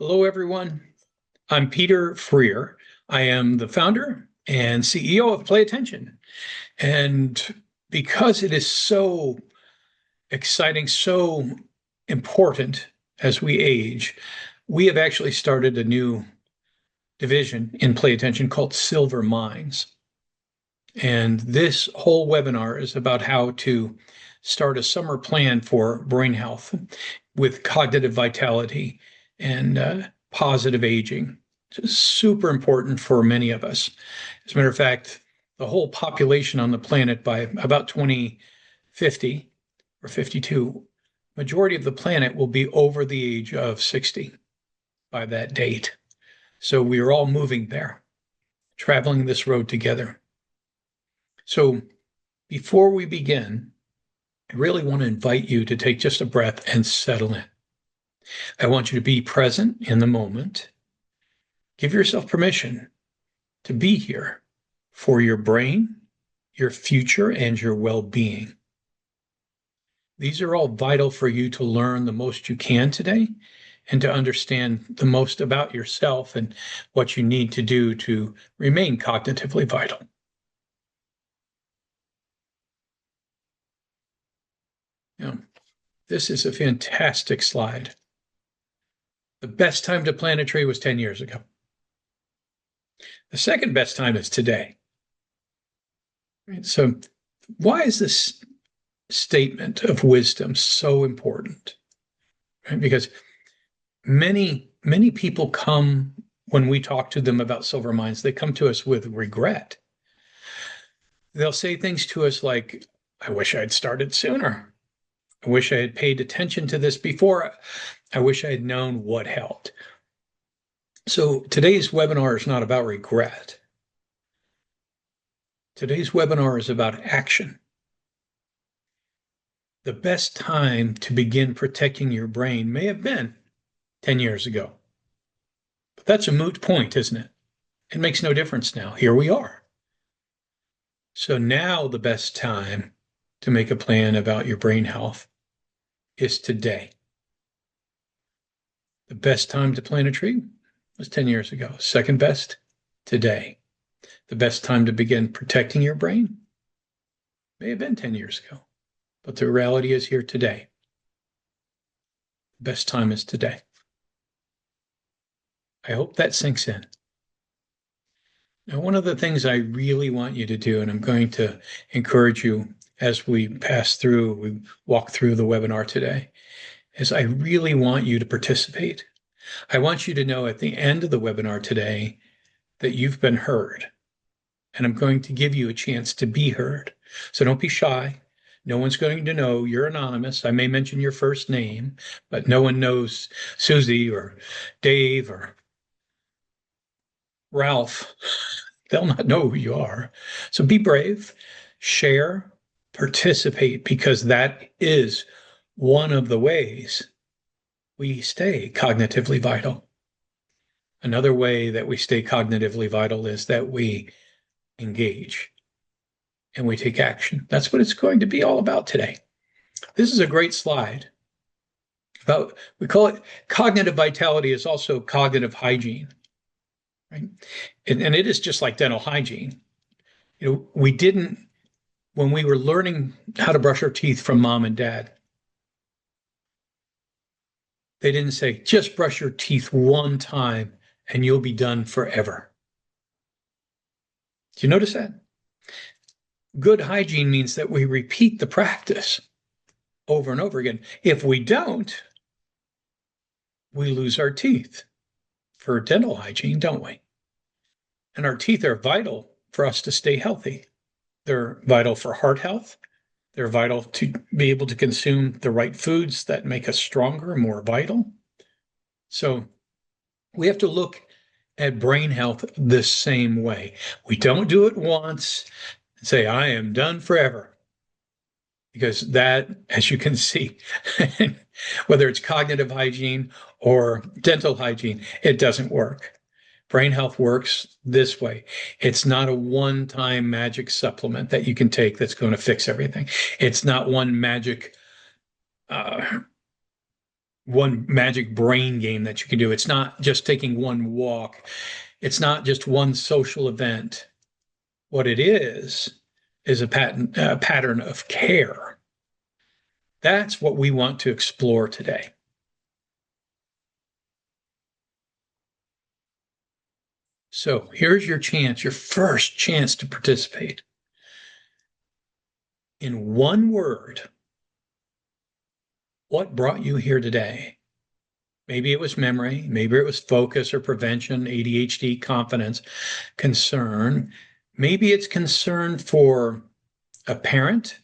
Hello, everyone. I'm Peter Freer. I am the founder and CEO of Play Attention. And because it is so exciting, so important as we age, we have actually started a new division in Play Attention called Silver Minds. And this whole webinar is about how to start a summer plan for brain health with cognitive vitality and positive aging. It's super important for many of us. As a matter of fact, the whole population on the planet by about 2050 or 52, majority of the planet will be over the age of 60 by that date. So we are all moving there, traveling this road together. So before we begin, I really want to invite you to take just a breath and settle in. I want you to be present in the moment. Give yourself permission to be here for your brain, your future, and your well-being. These are all vital for you to learn the most you can today and to understand the most about yourself and what you need to do to remain cognitively vital. Now, this is a fantastic slide. The best time to plant a tree was 10 years ago. The second best time is today. Right? So why is this statement of wisdom so important? Right? Because many people come, when we talk to them about Silver Minds, they come to us with regret. They'll say things to us like, I wish I'd started sooner. I wish I had paid attention to this before. I wish I had known what helped. So today's webinar is not about regret. Today's webinar is about action. The best time to begin protecting your brain may have been 10 years ago. But that's a moot point, isn't it? It makes no difference now. Here we are. So now the best time to make a plan about your brain health is today. The best time to plant a tree was 10 years ago. Second best, today. The best time to begin protecting your brain may have been 10 years ago, but the reality is here today. The best time is today. I hope that sinks in. Now, one of the things I really want you to do, and I'm going to encourage you as we walk through the webinar today, is I really want you to participate. I want you to know at the end of the webinar today that you've been heard. And I'm going to give you a chance to be heard. So don't be shy. No one's going to know. You're anonymous. I may mention your first name, but no one knows Susie or Dave or Ralph. They'll not know who you are. So be brave, share, participate, because that is one of the ways we stay cognitively vital. Another way that we stay cognitively vital is that we engage and we take action. That's what it's going to be all about today. This is a great slide. We call it cognitive vitality is also cognitive hygiene, right? And it is just like dental hygiene. We didn't, when we were learning how to brush our teeth from mom and dad, they didn't say, just brush your teeth one time and you'll be done forever. Do you notice that? Good hygiene means that we repeat the practice over and over again. If we don't, we lose our teeth for dental hygiene, don't we? And our teeth are vital for us to stay healthy. They're vital for heart health. They're vital to be able to consume the right foods that make us stronger and more vital. So we have to look at brain health the same way. We don't do it once and say, I am done forever. Because that, as you can see, whether it's cognitive hygiene or dental hygiene, it doesn't work. Brain health works this way. It's not a one-time magic supplement that you can take that's going to fix everything. It's not one magic one magic brain game that you can do. It's not just taking one walk. It's not just one social event. What it is a pattern of care. That's what we want to explore today. So here's your chance, your first chance to participate. In one word, what brought you here today? Maybe it was memory, maybe it was focus or prevention, ADHD, confidence, concern. Maybe it's concern for a parent,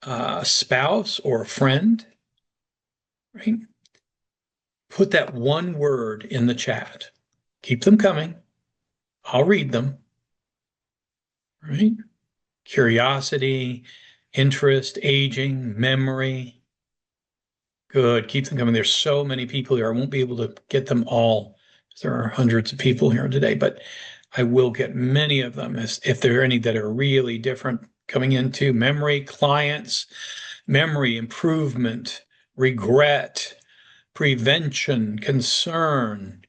a spouse, or a friend, right? Put that one word in the chat. Keep them coming. I'll read them, right? Curiosity, interest, aging, memory. Good. Keep them coming. There's so many people here. I won't be able to get them all. There are hundreds of people here today, but I will get many of them if there are any that are really different coming into memory, clients, memory improvement, regret, prevention, concern.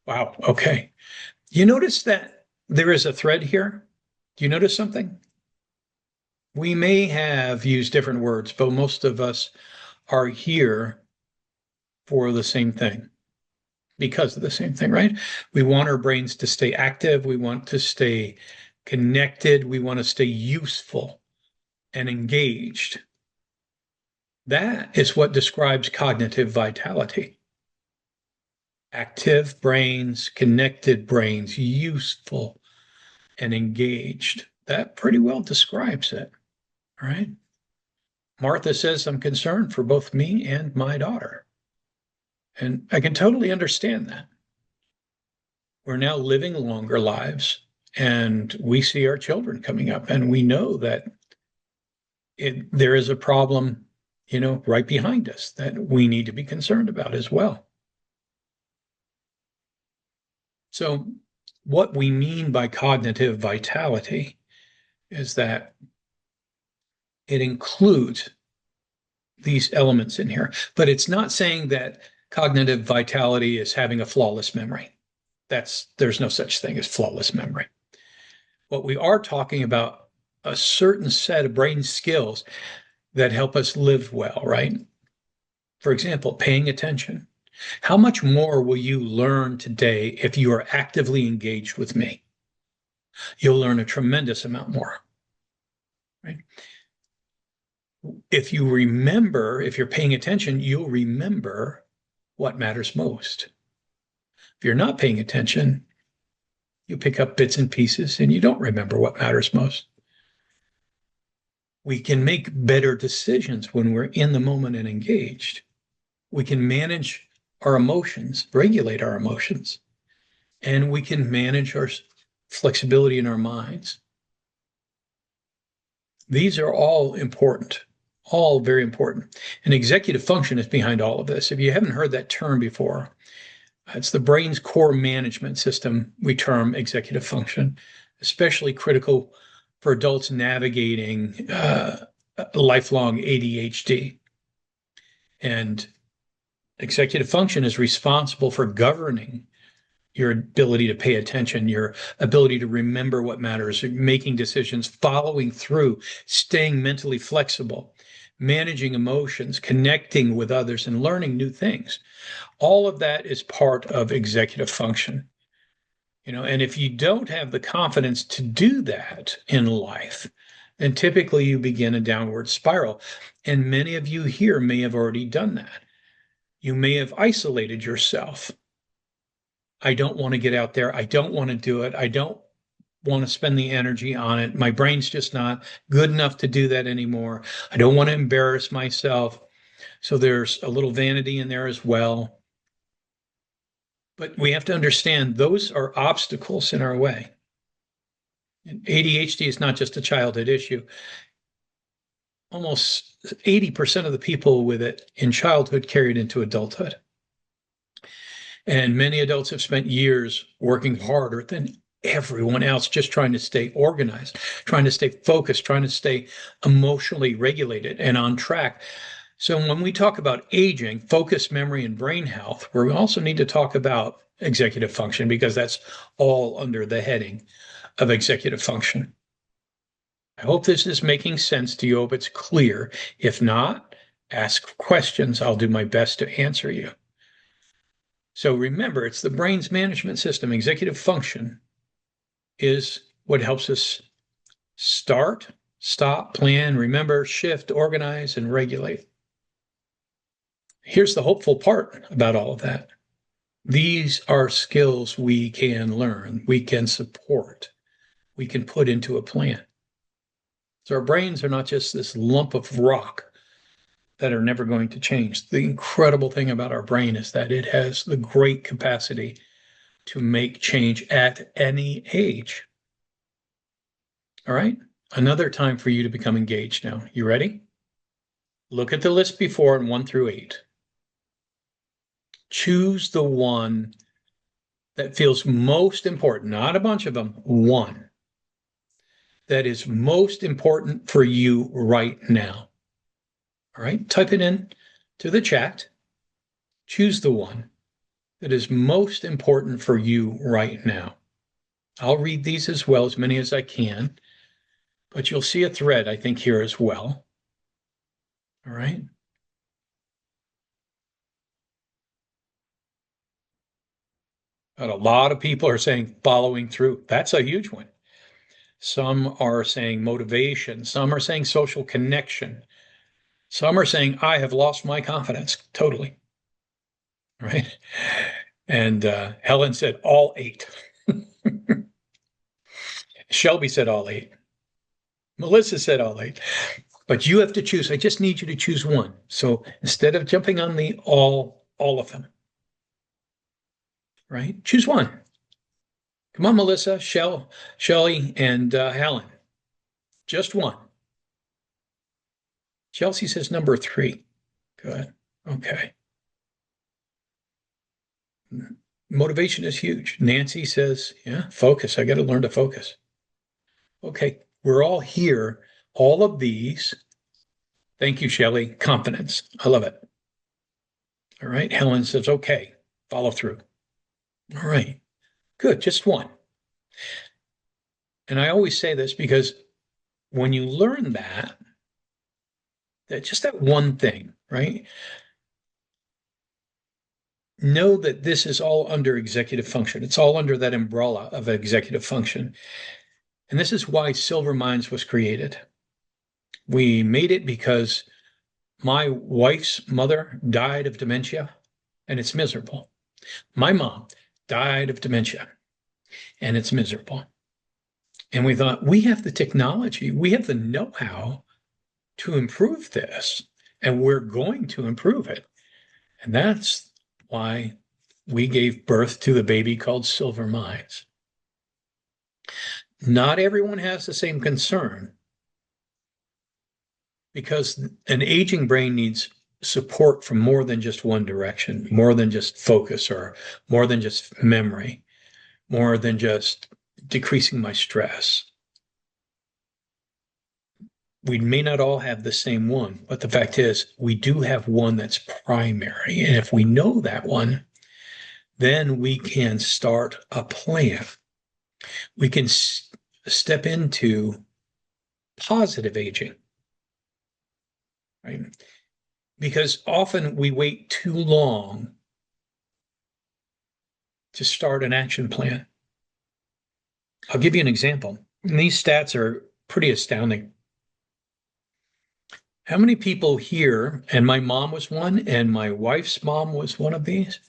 Wow. Okay. You notice that there is a thread here? Do you notice something? We may have used different words, but most of us are here for the same thing, because of the same thing, right? We want our brains to stay active. We want to stay connected. We want to stay useful and engaged. That is what describes cognitive vitality. Active brains, connected brains, useful and engaged. That pretty well describes it, right? Martha says, I'm concerned for both me and my daughter. And I can totally understand that. We're now living longer lives, and we see our children coming up, and we know that there is a problem, right behind us that we need to be concerned about as well. So what we mean by cognitive vitality is that it includes these elements in here, but it's not saying that cognitive vitality is having a flawless memory. There's no such thing as flawless memory. What we are talking about, a certain set of brain skills that help us live well, right? For example, paying attention. How much more will you learn today if you are actively engaged with me? You'll learn a tremendous amount more, right? If you're paying attention, you'll remember what matters most. If you're not paying attention, you pick up bits and pieces and you don't remember what matters most. We can make better decisions when we're in the moment and engaged. We can manage our emotions, regulate our emotions, and we can manage our flexibility in our minds. These are all important, all very important. And executive function is behind all of this. If you haven't heard that term before, it's the brain's core management system we term executive function, especially critical for adults navigating lifelong ADHD. And executive function is responsible for governing your ability to pay attention, your ability to remember what matters, making decisions, following through, staying mentally flexible, managing emotions, connecting with others, and learning new things. All of that is part of executive function. And if you don't have the confidence to do that in life, then typically you begin a downward spiral. And many of you here may have already done that. You may have isolated yourself. I don't want to get out there. I don't want to do it. I don't want to spend the energy on it. My brain's just not good enough to do that anymore. I don't want to embarrass myself. So there's a little vanity in there as well. But we have to understand those are obstacles in our way. And ADHD is not just a childhood issue. Almost 80% of the people with it in childhood carry it into adulthood. And many adults have spent years working harder than everyone else, just trying to stay organized, trying to stay focused, trying to stay emotionally regulated and on track. So when we talk about aging, focus, memory, and brain health, we also need to talk about executive function because that's all under the heading of executive function. I hope this is making sense to you. I hope it's clear. If not, ask questions. I'll do my best to answer you. So remember, it's the brain's management system. Executive function is what helps us start, stop, plan, remember, shift, organize, and regulate. Here's the hopeful part about all of that. These are skills we can learn, we can support, we can put into a plan. So our brains are not just this lump of rock that are never going to change. The incredible thing about our brain is that it has the great capacity to make change at any age. All right? Another time for you to become engaged now. You ready? Look at the list before in 1 through 8. Choose the one that feels most important, not a bunch of them, one that is most important for you right now. All right, type it in to the chat. Choose the one that is most important for you right now. I'll read these as well, as many as I can, but you'll see a thread, I think, here as well. All right. But a lot of people are saying following through. That's a huge one. Some are saying motivation. Some are saying social connection. Some are saying, I have lost my confidence totally. Right. And Helen said all 8. Shelby said all 8. Melissa said all 8. But you have to choose. I just need you to choose one. So instead of jumping on the all of them, right? Choose one. Come on, Melissa, Shelly, and Helen. Just one. Chelsea says number 3. Good. Okay. Motivation is huge. Nancy says, yeah, focus. I got to learn to focus. Okay. We're all here. All of these. Thank you, Shelly. Confidence. I love it. All right. Helen says, okay, follow through. All right. Good. Just one. And I always say this because when you learn that just that one thing, right? Know that this is all under executive function. It's all under that umbrella of executive function. And this is why Silver Minds was created. We made it because my wife's mother died of dementia, and it's miserable. My mom died of dementia, and it's miserable. And we thought, we have the technology, we have the know-how to improve this, and we're going to improve it. And that's why we gave birth to the baby called Silver Minds. Not everyone has the same concern because an aging brain needs support from more than just one direction, more than just focus or more than just memory, more than just decreasing my stress. We may not all have the same one, but the fact is we do have one that's primary. And if we know that one, then we can start a plan. We can step into positive aging, right? Because often we wait too long to start an action plan. I'll give you an example. And these stats are pretty astounding. How many people here, and my mom was one, and my wife's mom was one of these,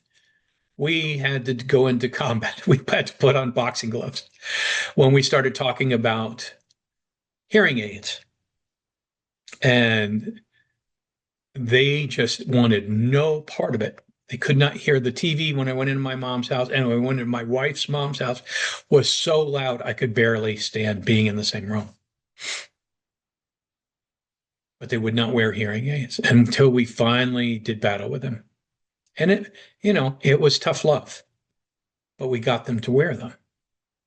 we had to go into combat. We had to put on boxing gloves when we started talking about hearing aids. And they just wanted no part of it. They could not hear the TV when I went into my mom's house, and when I went into my wife's mom's house was so loud I could barely stand being in the same room. But they would not wear hearing aids until we finally did battle with them. And it was tough love, but we got them to wear them.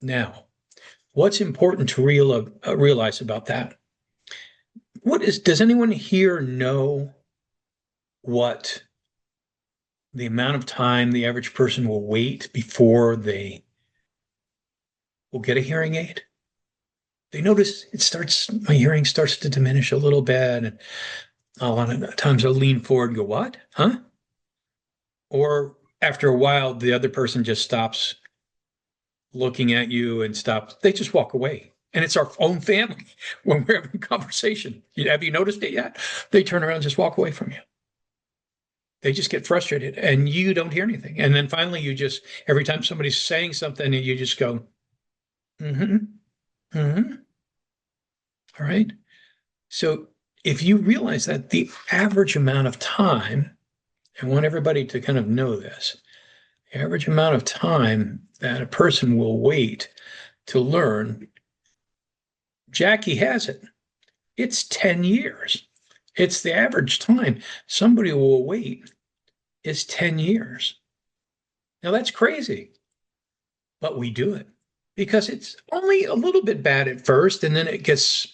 Now, what's important to realize about that? Does anyone here know what the amount of time the average person will wait before they will get a hearing aid? They notice my hearing starts to diminish a little bit. And a lot of times I'll lean forward and go, what? Huh? Or after a while, the other person just stops looking at you and stops. They just walk away. And it's our own family when we're having a conversation. Have you noticed it yet? They turn around and just walk away from you. They just get frustrated and you don't hear anything. And then finally, every time somebody's saying something, you just go, mm-hmm, mm-hmm. All right. So if you realize that the average amount of time, I want everybody to kind of know this, the average amount of time that a person will wait to learn, Jackie has it. It's 10 years. It's the average time somebody will wait is 10 years. Now that's crazy, but we do it because it's only a little bit bad at first, and then it gets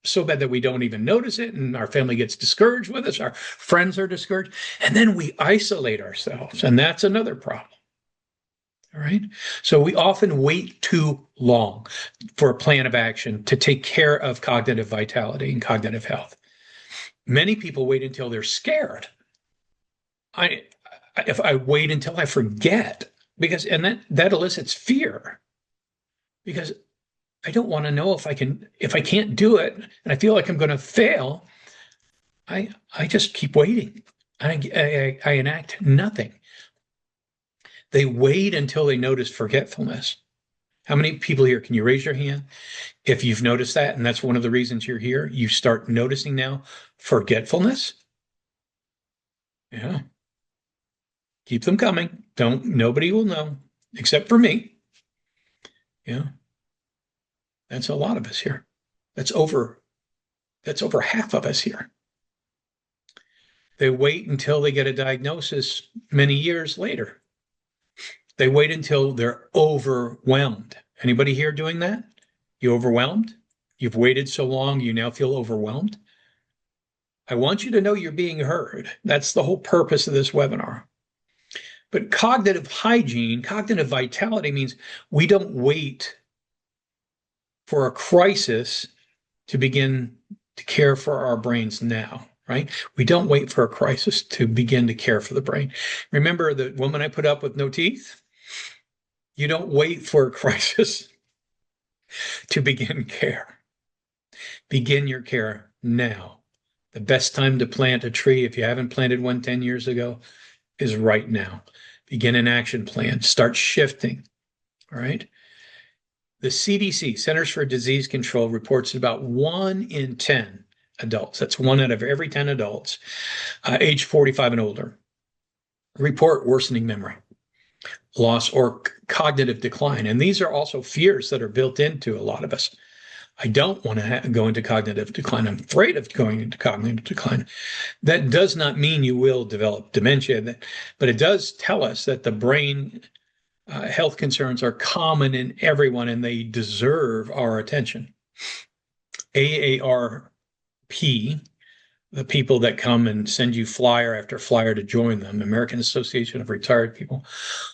so bad that we don't even notice it, and our family gets discouraged with us, our friends are discouraged, and then we isolate ourselves, and that's another problem. All right. So we often wait too long for a plan of action to take care of cognitive vitality and cognitive health. Many people wait until they're scared. If I wait until I forget, and that elicits fear, because I don't want to know if I can't do it and I feel like I'm going to fail. I just keep waiting. I enact nothing. They wait until they notice forgetfulness. How many people here, can you raise your hand if you've noticed that? And that's one of the reasons you're here. You start noticing now forgetfulness. Yeah. Keep them coming. Nobody will know except for me. Yeah. That's a lot of us here. That's over half of us here. They wait until they get a diagnosis many years later. They wait until they're overwhelmed. Anybody here doing that? You overwhelmed? You've waited so long, you now feel overwhelmed? I want you to know you're being heard. That's the whole purpose of this webinar. But cognitive hygiene, cognitive vitality means we don't wait for a crisis to begin to care for our brains now, right? We don't wait for a crisis to begin to care for the brain. Remember the woman I put up with no teeth? You don't wait for a crisis to begin care. Begin your care now. The best time to plant a tree, if you haven't planted one 10 years ago, is right now. Begin an action plan. Start shifting. All right. The CDC, Centers for Disease Control, reports about 1 in 10 adults, that's 1 out of every 10 adults, age 45 and older, report worsening memory loss or cognitive decline. And these are also fears that are built into a lot of us. I don't want to go into cognitive decline. I'm afraid of going into cognitive decline. That does not mean you will develop dementia, but it does tell us that the brain health concerns are common in everyone and they deserve our attention. AARP, the people that come and send you flyer after flyer to join them, American Association of Retired People,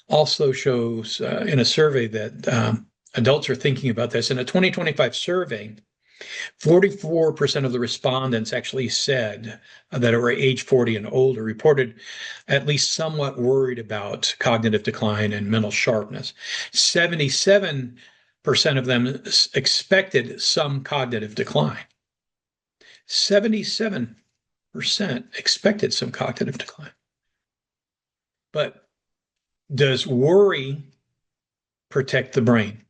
also shows in a survey that adults are thinking about this. In a 2025 survey, 44% of the respondents actually said that were age 40 and older reported at least somewhat worried about cognitive decline and mental sharpness. 77% of them expected some cognitive decline. 77% expected some cognitive decline. But does worry protect the brain?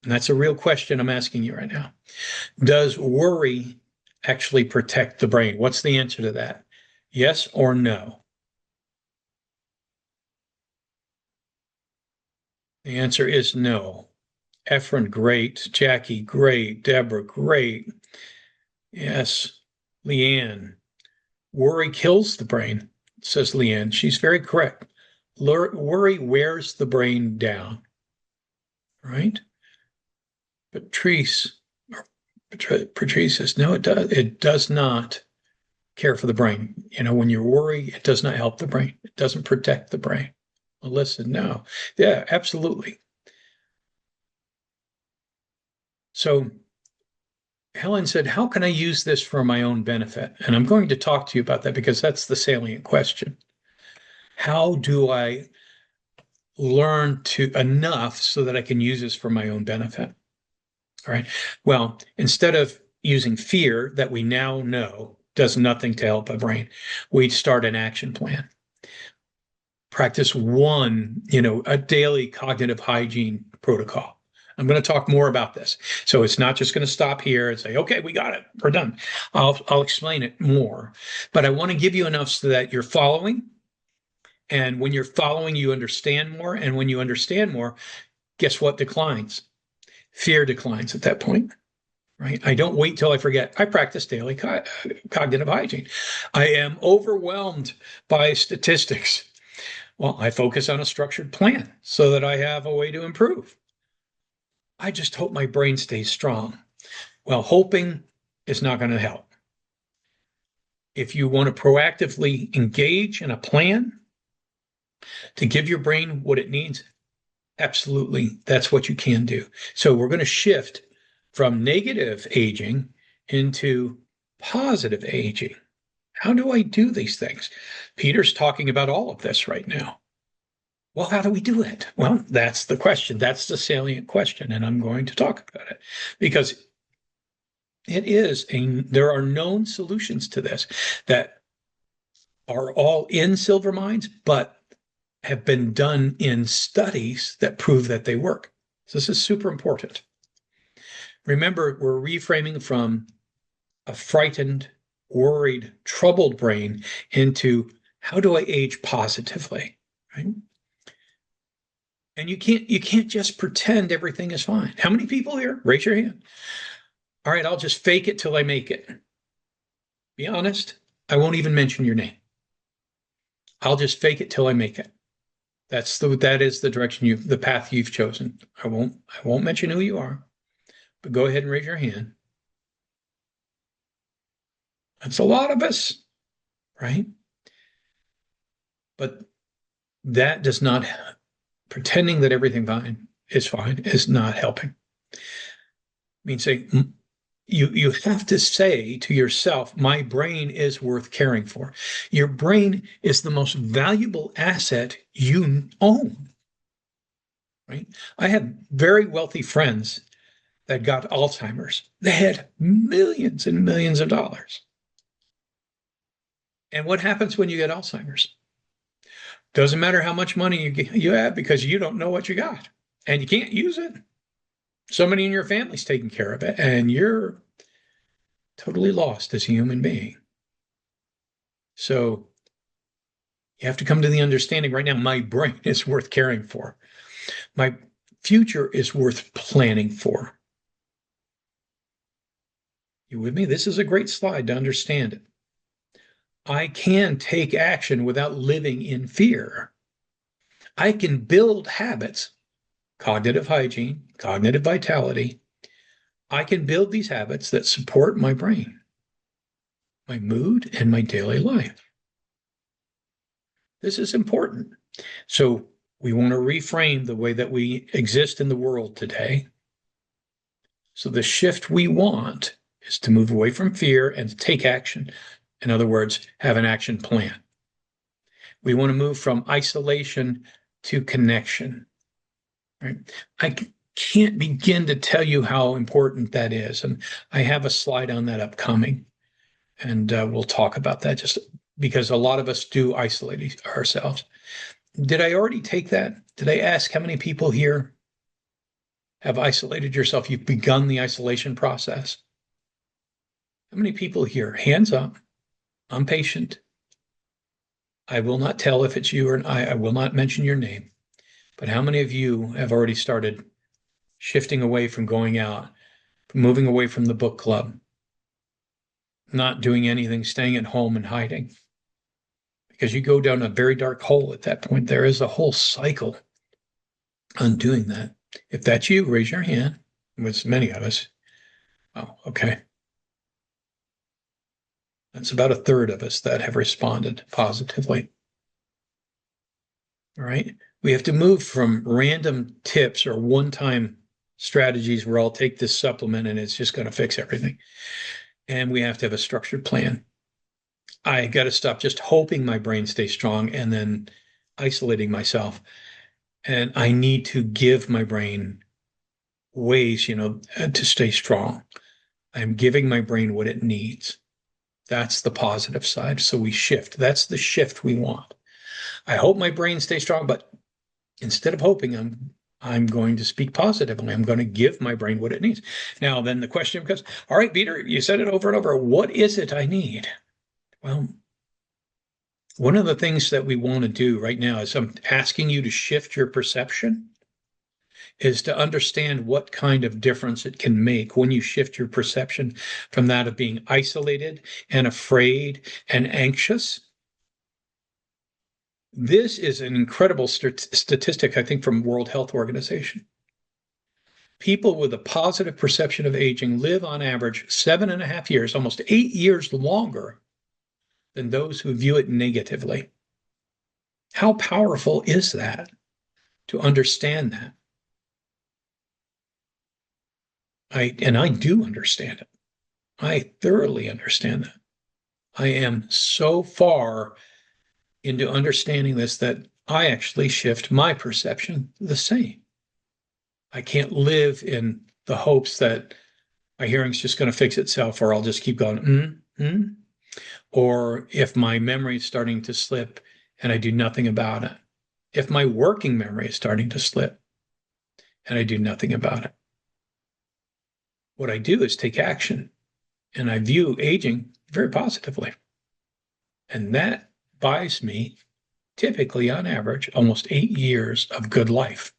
And that's a real question I'm asking you right now. Does worry actually protect the brain? What's the answer to that? Yes or no? The answer is no. Efren, great. Jackie, great. Deborah, great. Yes. Leanne, worry kills the brain, says Leanne. She's very correct. Worry wears the brain down, right? Patrice says, no, it does not care for the brain. When you worry, it does not help the brain. It doesn't protect the brain. Well, listen, no. Yeah, absolutely. So Helen said, how can I use this for my own benefit? And I'm going to talk to you about that because that's the salient question. How do I learn to enough so that I can use this for my own benefit? All right. Well, instead of using fear that we now know does nothing to help a brain, we start an action plan. Practice a daily cognitive hygiene protocol. I'm going to talk more about this. So it's not just going to stop here and say, okay, we got it. We're done. I'll explain it more. But I want to give you enough so that you're following. And when you're following, you understand more. And when you understand more, guess what declines? Fear declines at that point. Right? I don't wait till I forget. I practice daily cognitive hygiene. I am overwhelmed by statistics. Well, I focus on a structured plan so that I have a way to improve. I just hope my brain stays strong. Well, hoping is not going to help. If you want to proactively engage in a plan to give your brain what it needs, absolutely, that's what you can do. So we're going to shift from negative aging into positive aging. How do I do these things? Peter's talking about all of this right now. Well, how do we do it? Well, that's the question. That's the salient question. And I'm going to talk about it because there are known solutions to this that are all in silver mines, but have been done in studies that prove that they work. So this is super important. Remember, we're reframing from a frightened, worried, troubled brain into how do I age positively, right? And you can't just pretend everything is fine. How many people here? Raise your hand. All right, I'll just fake it till I make it. Be honest. I won't even mention your name. I'll just fake it till I make it. That is the direction the path you've chosen. I won't mention who you are, but go ahead and raise your hand. That's a lot of us, right? But that does not, pretending that everything is fine is not helping. I mean, you have to say to yourself, my brain is worth caring for. Your brain is the most valuable asset you own, right? I have very wealthy friends that got Alzheimer's. They had millions and millions of dollars. And what happens when you get Alzheimer's? Doesn't matter how much money you have because you don't know what you got and you can't use it. Somebody in your family's taking care of it and you're totally lost as a human being. So you have to come to the understanding right now, my brain is worth caring for. My future is worth planning for. You with me? This is a great slide to understand it. I can take action without living in fear. I can build habits, cognitive hygiene, cognitive vitality. I can build these habits that support my brain, my mood, and my daily life. This is important. So we want to reframe the way that we exist in the world today. So the shift we want is to move away from fear and take action. In other words, have an action plan. We want to move from isolation to connection. Right? I can't begin to tell you how important that is. And I have a slide on that upcoming. And we'll talk about that just because a lot of us do isolate ourselves. Did I already take that? Did I ask how many people here have isolated yourself? You've begun the isolation process. How many people here? Hands up. I'm patient. I will not tell if it's you or I will not mention your name. But how many of you have already started shifting away from going out, moving away from the book club, not doing anything, staying at home and hiding? Because you go down a very dark hole at that point. There is a whole cycle on doing that. If that's you, raise your hand. It's many of us. Oh, okay. That's about a third of us that have responded positively. All right. We have to move from random tips or one-time strategies where I'll take this supplement and it's just going to fix everything. And we have to have a structured plan. I got to stop just hoping my brain stays strong and then isolating myself. And I need to give my brain ways, to stay strong. I'm giving my brain what it needs. That's the positive side. So we shift. That's the shift we want. I hope my brain stays strong, but instead of hoping, I'm going to speak positively. I'm going to give my brain what it needs. Now, then the question becomes, all right, Peter, you said it over and over. What is it I need? Well, one of the things that we want to do right now is I'm asking you to shift your perception, is to understand what kind of difference it can make when you shift your perception from that of being isolated and afraid and anxious. This is an incredible statistic, I think, from World Health Organization. People with a positive perception of aging live on average 7.5 years, almost 8 years longer than those who view it negatively. How powerful is that to understand that? I do understand it. I thoroughly understand that. I am so far into understanding this that I actually shift my perception the same. I can't live in the hopes that my hearing's just going to fix itself, or I'll just keep going, or if my memory is starting to slip and I do nothing about it. If my working memory is starting to slip and I do nothing about it. What I do is take action, and I view aging very positively. And that buys me, typically on average, almost 8 years of good life.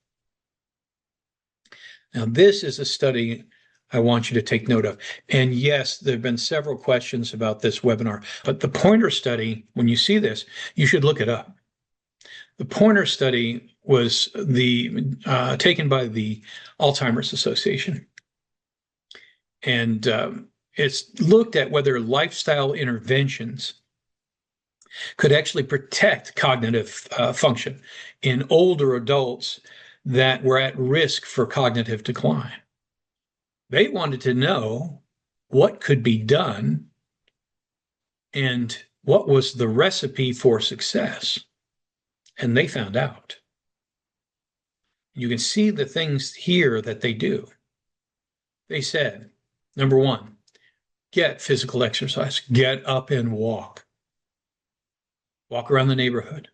Now, this is a study I want you to take note of. And yes, there have been several questions about this webinar, but the Pointer study, when you see this, you should look it up. The Pointer study was taken by the Alzheimer's Association. And it's looked at whether lifestyle interventions could actually protect cognitive function in older adults that were at risk for cognitive decline. They wanted to know what could be done and what was the recipe for success. And they found out. You can see the things here that they do. They said, number one, get physical exercise. Get up and walk. Walk around the neighborhood.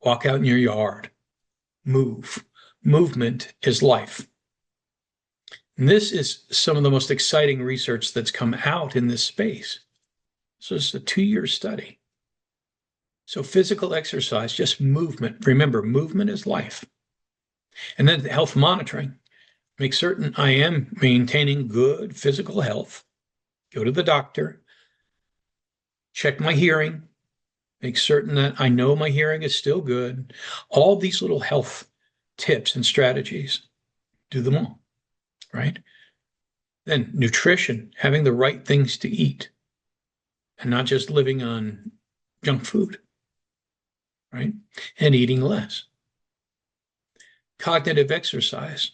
Walk out in your yard. Move. Movement is life. And this is some of the most exciting research that's come out in this space. So it's a 2-year study. So physical exercise, just movement. Remember, movement is life. And then health monitoring. Make certain I am maintaining good physical health. Go to the doctor. Check my hearing. Make certain that I know my hearing is still good. All these little health tips and strategies, do them all, right? Then nutrition, having the right things to eat and not just living on junk food, right? And eating less. Cognitive exercise,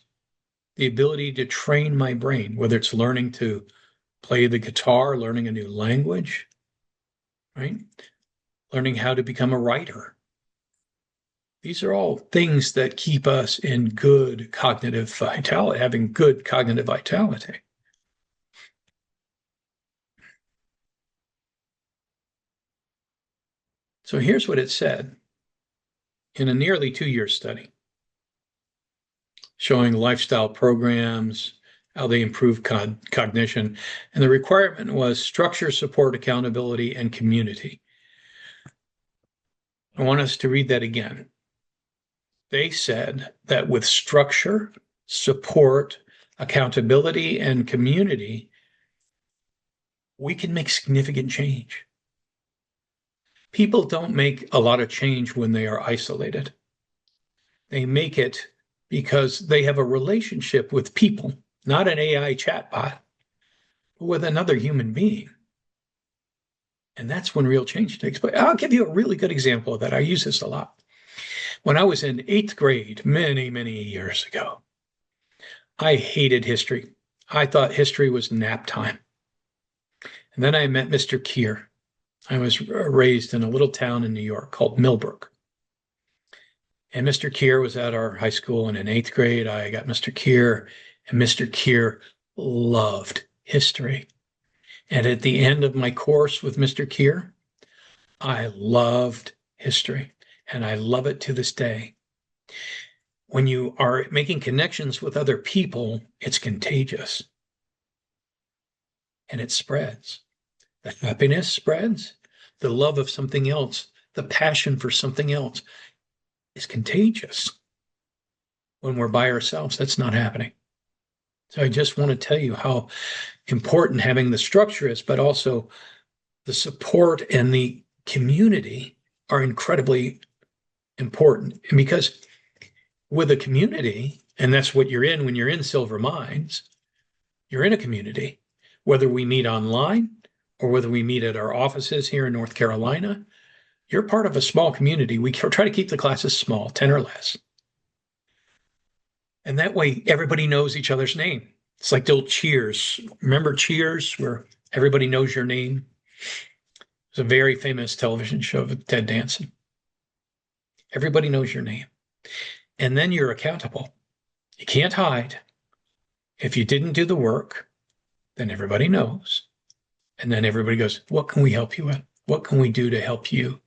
the ability to train my brain, whether it's learning to play the guitar, learning a new language, right? Learning how to become a writer. These are all things that keep us in good cognitive vitality, having good cognitive vitality. So here's what it said in a nearly 2-year study showing lifestyle programs, how they improve cognition. And the requirement was structure, support, accountability, and community. I want us to read that again. They said that with structure, support, accountability, and community, we can make significant change. People don't make a lot of change when they are isolated. They make it because they have a relationship with people, not an AI chatbot, but with another human being. And that's when real change takes place. I'll give you a really good example of that. I use this a lot. When I was in eighth grade, many, many years ago, I hated history. I thought history was nap time. And then I met Mr. Keir. I was raised in a little town in New York called Millbrook. And Mr. Keir was at our high school. And in eighth grade, I got Mr. Keir. And Mr. Keir loved history. And at the end of my course with Mr. Keir, I loved history. And I love it to this day. When you are making connections with other people, it's contagious. And it spreads. The happiness spreads. The love of something else, the passion for something else is contagious. When we're by ourselves, that's not happening. So I just want to tell you how important having the structure is, but also the support and the community are incredibly important. And because with a community, and that's what you're in when you're in Silver Mines, you're in a community, whether we meet online or whether we meet at our offices here in North Carolina, you're part of a small community. We try to keep the classes small, 10 or less. And that way, everybody knows each other's name. It's like the old Cheers. Remember Cheers, where everybody knows your name? It's a very famous television show with Ted Danson. Everybody knows your name. And then you're accountable. You can't hide. If you didn't do the work, then everybody knows. And then everybody goes, what can we help you with? What can we do to help you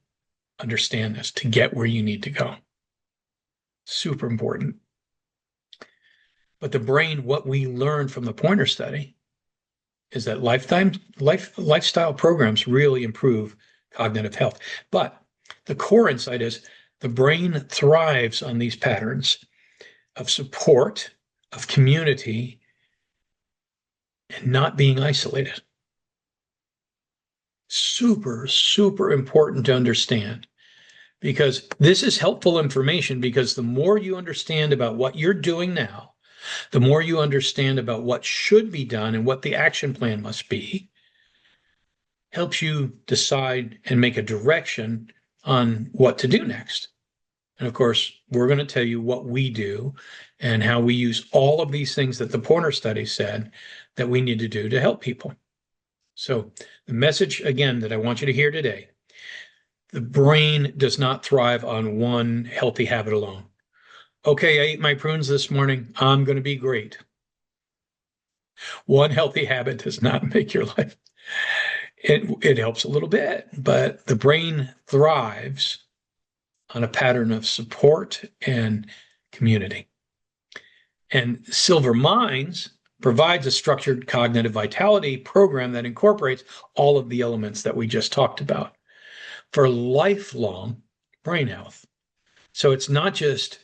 understand this, to get where you need to go? Super important. But the brain, what we learned from the Pointer study is that lifestyle programs really improve cognitive health. But the core insight is the brain thrives on these patterns of support, of community, and not being isolated. Super, super important to understand, because this is helpful information, because the more you understand about what you're doing now, the more you understand about what should be done and what the action plan must be, helps you decide and make a direction on what to do next. And of course, we're going to tell you what we do and how we use all of these things that the Pointer study said that we need to do to help people. So the message, again, that I want you to hear today, the brain does not thrive on one healthy habit alone. Okay, I ate my prunes this morning. I'm going to be great. One healthy habit does not make your life. It helps a little bit, but the brain thrives on a pattern of support and community. And Silver Minds provides a structured cognitive vitality program that incorporates all of the elements that we just talked about for lifelong brain health. So it's not just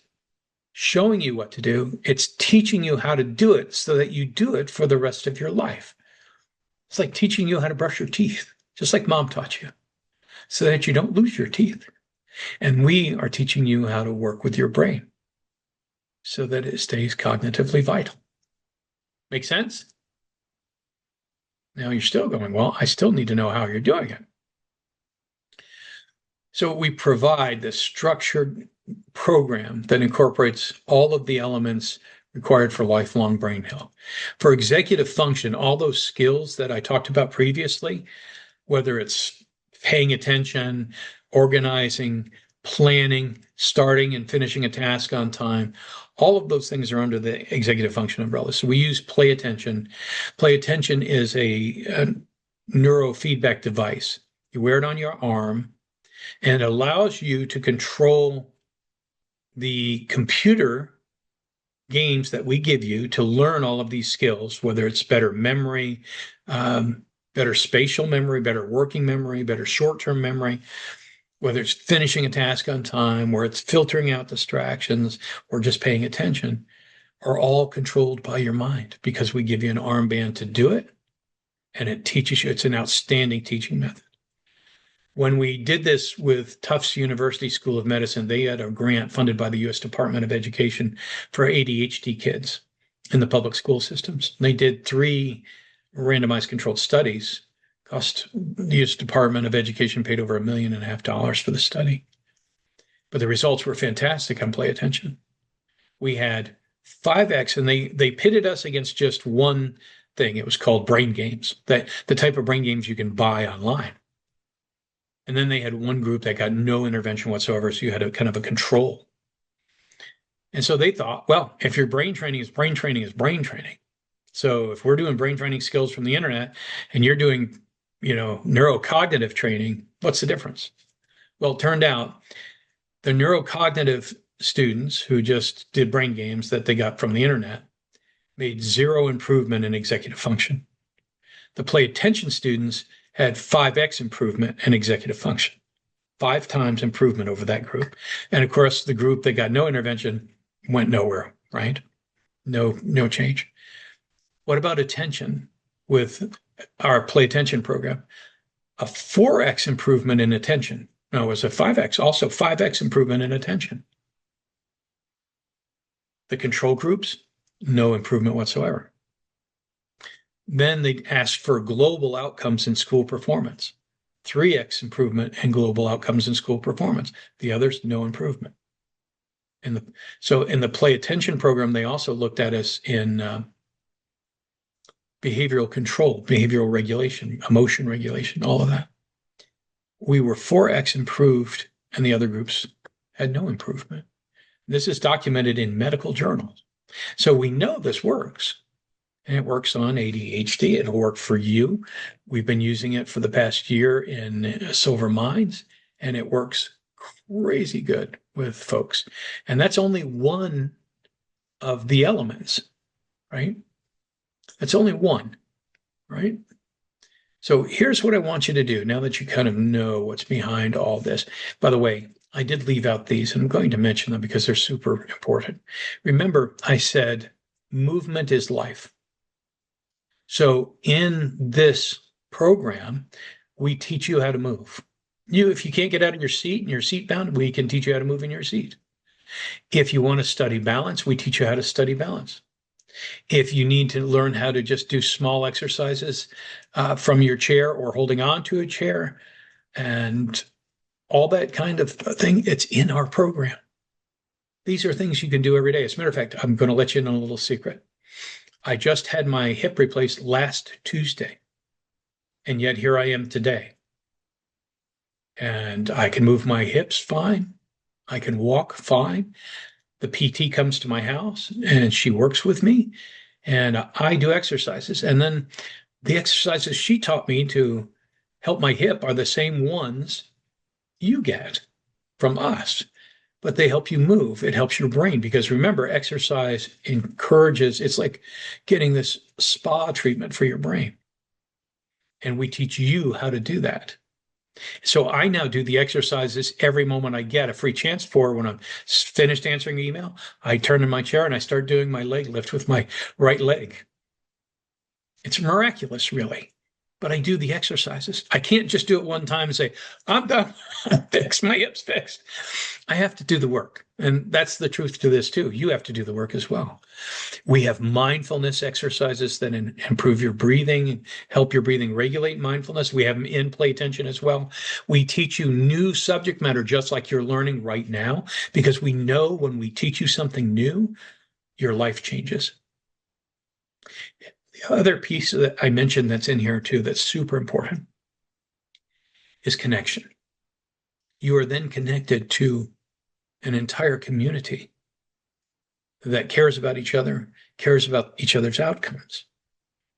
showing you what to do, it's teaching you how to do it so that you do it for the rest of your life. It's like teaching you how to brush your teeth, just like mom taught you, so that you don't lose your teeth. And we are teaching you how to work with your brain so that it stays cognitively vital. Make sense? Now you're still going, well, I still need to know how you're doing it. So we provide this structured program that incorporates all of the elements required for lifelong brain health. For executive function, all those skills that I talked about previously, whether it's paying attention, organizing, planning, starting and finishing a task on time, all of those things are under the executive function umbrella. So we use Play Attention. Play Attention is a neurofeedback device. You wear it on your arm, and it allows you to control the computer games that we give you to learn all of these skills, whether it's better memory, better spatial memory, better working memory, better short-term memory, whether it's finishing a task on time, where it's filtering out distractions, or just paying attention, are all controlled by your mind, because we give you an armband to do it, and it teaches you. It's an outstanding teaching method. When we did this with Tufts University School of Medicine, they had a grant funded by the U.S. Department of Education for ADHD kids in the public school systems. They did 3 randomized controlled studies Cost the U.S. Department of Education paid over $1.5 million for the study. But the results were fantastic on play attention. We had 5x, and they pitted us against just one thing. It was called brain games, that the type of brain games you can buy online. And then they had one group that got no intervention whatsoever, so you had a kind of a control. And so they thought, well, if your brain training is brain training is brain training. So if we're doing brain training skills from the internet and you're doing, neurocognitive training, what's the difference? Well, it turned out the neurocognitive students who just did brain games that they got from the internet made zero improvement in executive function. The play attention students had 5x improvement in executive function, 5 times improvement over that group. And of course, the group that got no intervention went nowhere, right? No change. What about attention with our play attention program? A 4x improvement in attention. No, it was a 5x, also 5x improvement in attention. The control groups, no improvement whatsoever. Then they asked for global outcomes in school performance. 3x improvement in global outcomes in school performance. The others, no improvement. So in the play attention program, they also looked at us in behavioral control, behavioral regulation, emotion regulation, all of that. We were 4x improved, and the other groups had no improvement. This is documented in medical journals. So we know this works. And it works on ADHD. It'll work for you. We've been using it for the past year in Silver Mines, and it works crazy good with folks. And that's only one of the elements, right? That's only one, right? So here's what I want you to do now that you kind of know what's behind all this. By the way, I did leave out these, and I'm going to mention them because they're super important. Remember, I said movement is life. So in this program, we teach you how to move. If you can't get out of your seat and you're seat bound, we can teach you how to move in your seat. If you want to study balance, we teach you how to study balance. If you need to learn how to just do small exercises from your chair or holding on to a chair and all that kind of thing, it's in our program. These are things you can do every day. As a matter of fact, I'm going to let you in on a little secret. I just had my hip replaced last Tuesday, and yet here I am today. And I can move my hips fine. I can walk fine. The PT comes to my house and she works with me, and I do exercises. And then the exercises she taught me to help my hip are the same ones you get from us, but they help you move. It helps your brain because remember, exercise encourages, it's like getting this spa treatment for your brain. And we teach you how to do that. So I now do the exercises every moment I get a free chance for. When I'm finished answering an email, I turn in my chair and I start doing my leg lift with my right leg. It's miraculous, really. But I do the exercises. I can't just do it one time and say, I'm done. I'm fixed. My hip's fixed. I have to do the work. And that's the truth to this, too. You have to do the work as well. We have mindfulness exercises that improve your breathing, help your breathing regulate mindfulness. We have them in play attention as well. We teach you new subject matter, just like you're learning right now, because we know when we teach you something new, your life changes. The other piece that I mentioned that's in here too, that's super important, is connection. You are then connected to an entire community that cares about each other, cares about each other's outcomes.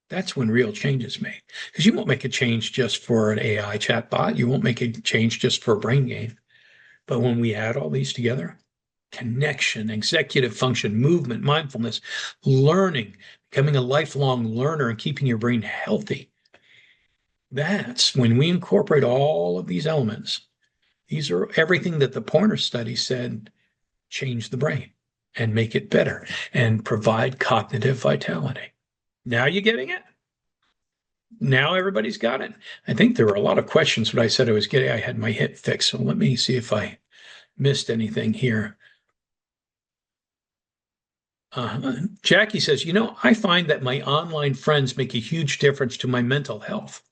That's when real change is made. Because you won't make a change just for an AI chatbot. You won't make a change just for a brain game. But when we add all these together, connection, executive function, movement, mindfulness, learning, becoming a lifelong learner and keeping your brain healthy. That's when we incorporate all of these elements. These are everything that the Pointer study said change the brain and make it better and provide cognitive vitality. Now you getting it? Now everybody's got it? I think there were a lot of questions when I said I had my hip fixed. So let me see if I missed anything here. Jackie says, I find that my online friends make a huge difference to my mental health.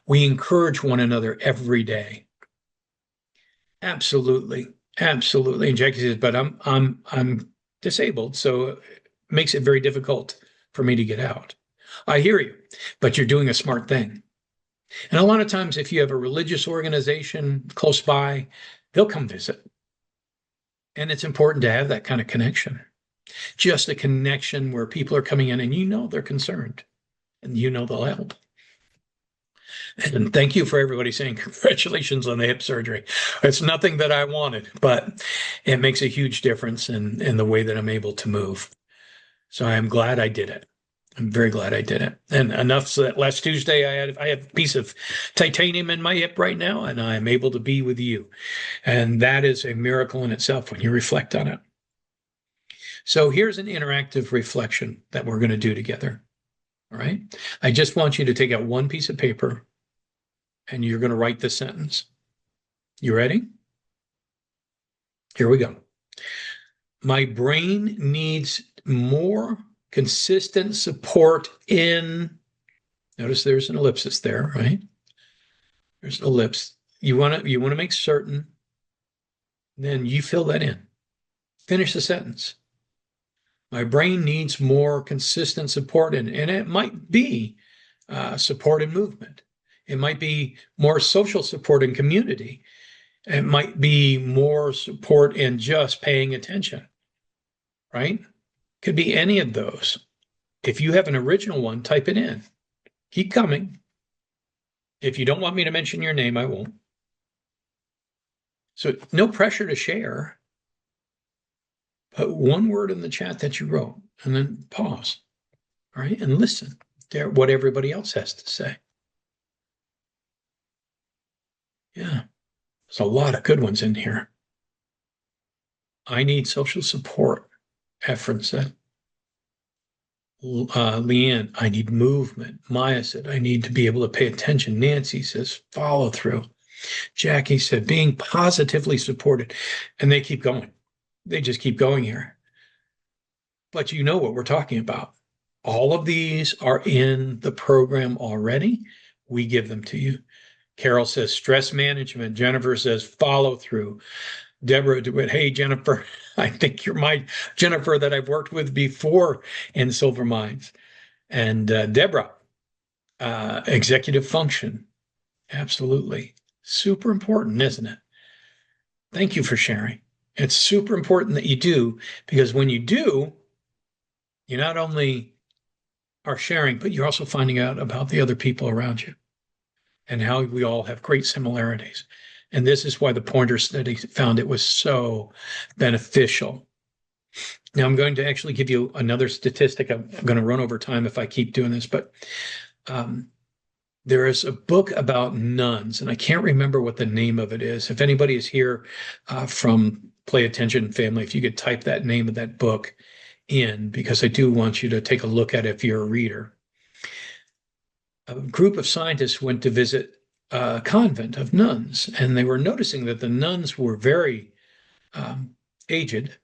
We encourage one another every day. Absolutely. Absolutely. And Jackie says, but I'm disabled, so it makes it very difficult for me to get out. I hear you, but you're doing a smart thing. And a lot of times, if you have a religious organization close by, they'll come visit. And it's important to have that kind of connection. Just a connection where people are coming in and you know they're concerned and you know they'll help. And thank you for everybody saying congratulations on the hip surgery. It's nothing that I wanted, but it makes a huge difference in the way that I'm able to move. So I'm glad I did it. I'm very glad I did it. And enough so that last Tuesday I have a piece of titanium in my hip right now, and I'm able to be with you. And that is a miracle in itself when you reflect on it. So here's an interactive reflection that we're going to do together. All right. I just want you to take out one piece of paper and you're going to write the sentence. You ready? Here we go. My brain needs more consistent support in, notice there's an ellipsis there, right? There's an ellipse. You want to make certain, then you fill that in. Finish the sentence. My brain needs more consistent support in, and it might be support in movement. It might be more social support in community. It might be more support in just paying attention, right? Could be any of those. If you have an original one, type it in. Keep coming. If you don't want me to mention your name, I won't. So no pressure to share. Put one word in the chat that you wrote and then pause, all right, and listen to what everybody else has to say. Yeah, there's a lot of good ones in here. I need social support, Efren said. Leanne, I need movement. Maya said, I need to be able to pay attention. Nancy says, follow through. Jackie said, being positively supported. And they keep going. They just keep going here. But you know what we're talking about. All of these are in the program already. We give them to you. Carol says stress management. Jennifer says follow through. Deborah DeWitt, hey, Jennifer, I think you're my Jennifer that I've worked with before in Silver Mines. And Deborah, executive function. Absolutely. Super important, isn't it? Thank you for sharing. It's super important that you do, because when you do, you not only are sharing, but you're also finding out about the other people around you and how we all have great similarities. And this is why the Pointer study found it was so beneficial. Now, I'm going to actually give you another statistic. I'm going to run over time if I keep doing this, but there is a book about nuns, and I can't remember what the name of it is. If anybody is here from Play Attention Family, if you could type that name of that book in, because I do want you to take a look at it if you're a reader. A group of scientists went to visit a convent of nuns, and they were noticing that the nuns were very aged.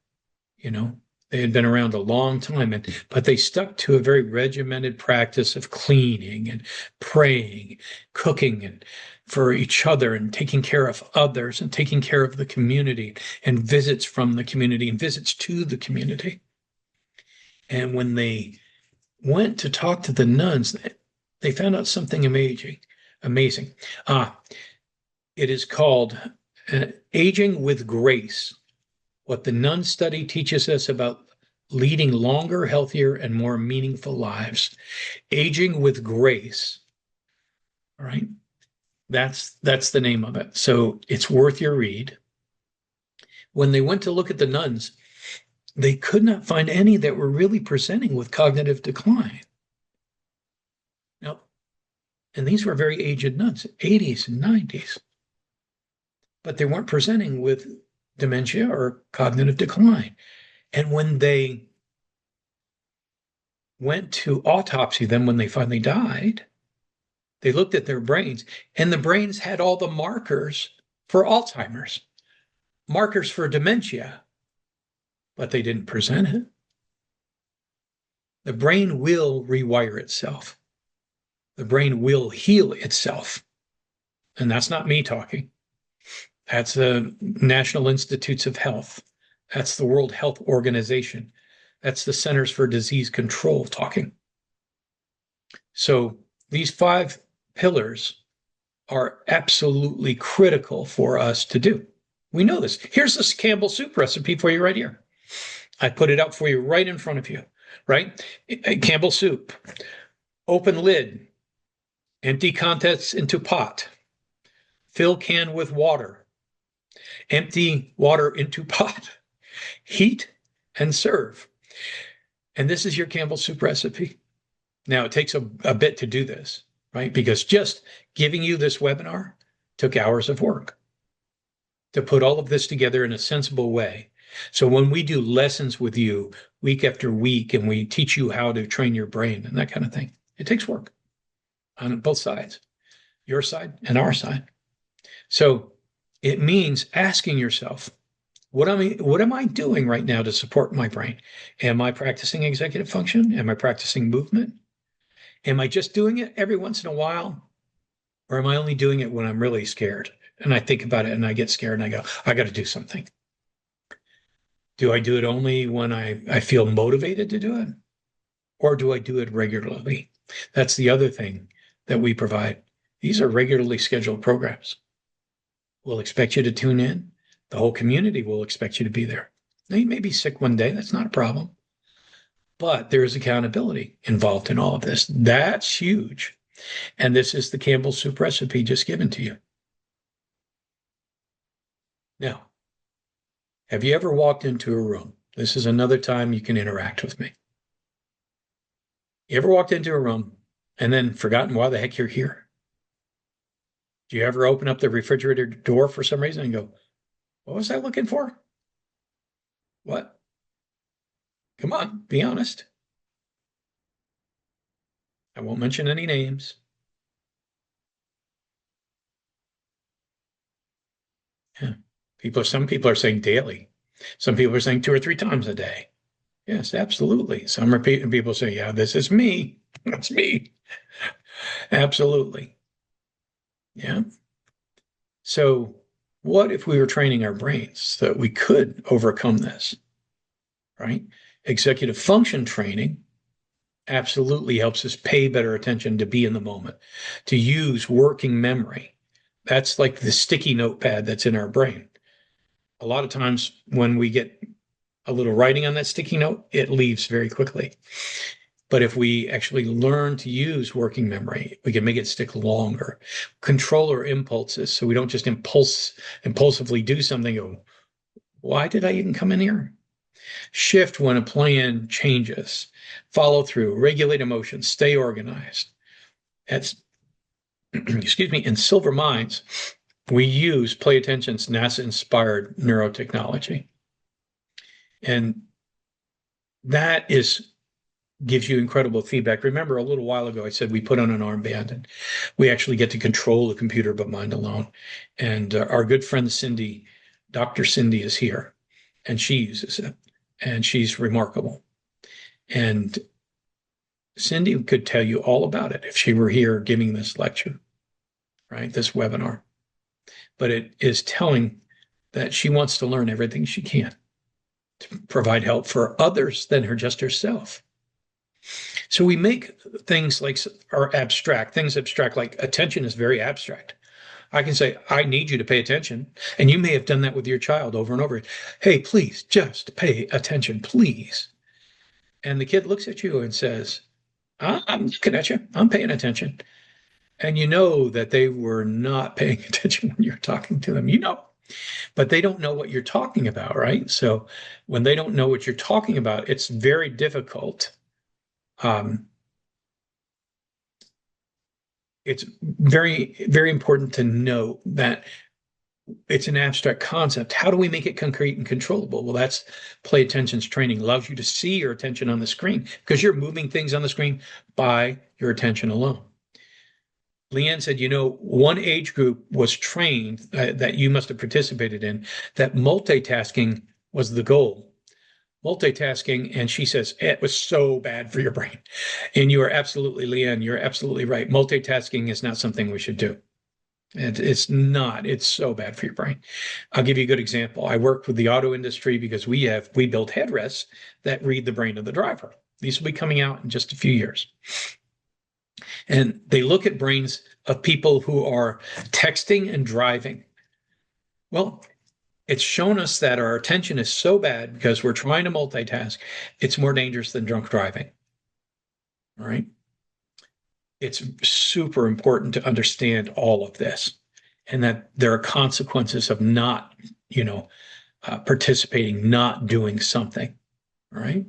You know, they had been around a long time, but they stuck to a very regimented practice of cleaning and praying, cooking, and for each other, and taking care of others, and taking care of the community, and visits from the community, and visits to the community. And when they went to talk to the nuns, they found out something amazing. It is called Aging with Grace. What the nun study teaches us about leading longer, healthier, and more meaningful lives. Aging with Grace. All right. That's the name of it. So it's worth your read. When they went to look at the nuns, they could not find any that were really presenting with cognitive decline. Now, and these were very aged nuns, 80s and 90s. But they weren't presenting with dementia or cognitive decline. And when they went to autopsy them when they finally died, they looked at their brains, and the brains had all the markers for Alzheimer's, markers for dementia, but they didn't present it. The brain will rewire itself. the brain will heal itself. And that's not me talking. That's the National Institutes of Health. That's the World Health Organization. That's the Centers for Disease Control talking. So these 5 pillars are absolutely critical for us to do. We know this. Here's this Campbell soup recipe for you right here. I put it up for you right in front of you, right? Campbell soup. Open lid. Empty contents into pot. Fill can with water. Empty water into pot. Heat and serve. And this is your Campbell soup recipe. Now, it takes a bit to do this, right? Because just giving you this webinar took hours of work to put all of this together in a sensible way. So when we do lessons with you week after week and we teach you how to train your brain and that kind of thing, it takes work on both sides, your side and our side. So it means asking yourself, what am I doing right now to support my brain? Am I practicing executive function? Am I practicing movement? Am I just doing it every once in a while? Or am I only doing it when I'm really scared? And I think about it and I get scared and I go, I got to do something. Do I do it only when I feel motivated to do it? Or do I do it regularly? That's the other thing that we provide. These are regularly scheduled programs. We'll expect you to tune in. The whole community will expect you to be there. Now, you may be sick one day. That's not a problem. But there is accountability involved in all of this. That's huge. And this is the Campbell soup recipe just given to you. Now, have you ever walked into a room? This is another time you can interact with me. You ever walked into a room and then forgotten why the heck you're here? Do you ever open up the refrigerator door for some reason and go, what was I looking for? What? Come on, be honest. I won't mention any names. Yeah. Some people are saying daily. Some people are saying 2 or 3 times a day. Yes, absolutely. Some people say, yeah, this is me. That's me. Absolutely. Yeah. So what if we were training our brains so that we could overcome this, right? Executive function training absolutely helps us pay better attention, to be in the moment, to use working memory. That's like the sticky notepad that's in our brain. A lot of times when we get a little writing on that sticky note, it leaves very quickly. But if we actually learn to use working memory, we can make it stick longer. Control our impulses so we don't just impulsively do something. Go, why did I even come in here? Shift when a plan changes. Follow through. Regulate emotions. Stay organized. That's, excuse me, in Silver Minds, we use Play Attention's NASA-inspired neurotechnology. And that gives you incredible feedback. Remember, a little while ago, I said we put on an armband and we actually get to control the computer, but mind alone. And our good friend Cindy, Dr. Cindy, is here, and she uses it, and she's remarkable. And Cindy could tell you all about it if she were here giving this lecture, right? This webinar. But it is telling that she wants to learn everything she can to provide help for others than just herself. So we make things like things abstract, like attention is very abstract. I can say, I need you to pay attention. And you may have done that with your child over and over. Hey, please, just pay attention, please. And the kid looks at you and says, I'm looking at you. I'm paying attention. And you know that they were not paying attention when you're talking to them. You know, but they don't know what you're talking about, right? So when they don't know what you're talking about, it's very difficult. It's very, very important to know that it's an abstract concept. How do we make it concrete and controllable? Well, that's Play Attention's training. Allows you to see your attention on the screen because you're moving things on the screen by your attention alone. Leanne said, one age group was trained that you must have participated in, that multitasking was the goal. multitasking, and she says, it was so bad for your brain. And you are absolutely, Leanne, you're absolutely right. Multitasking is not something we should do. It's not. It's so bad for your brain. I'll give you a good example. I work with the auto industry because we build headrests that read the brain of the driver. These will be coming out in just a few years. And they look at brains of people who are texting and driving. Well, it's shown us that our attention is so bad because we're trying to multitask. It's more dangerous than drunk driving. All right. It's super important to understand all of this and that there are consequences of not, participating, not doing something. All right.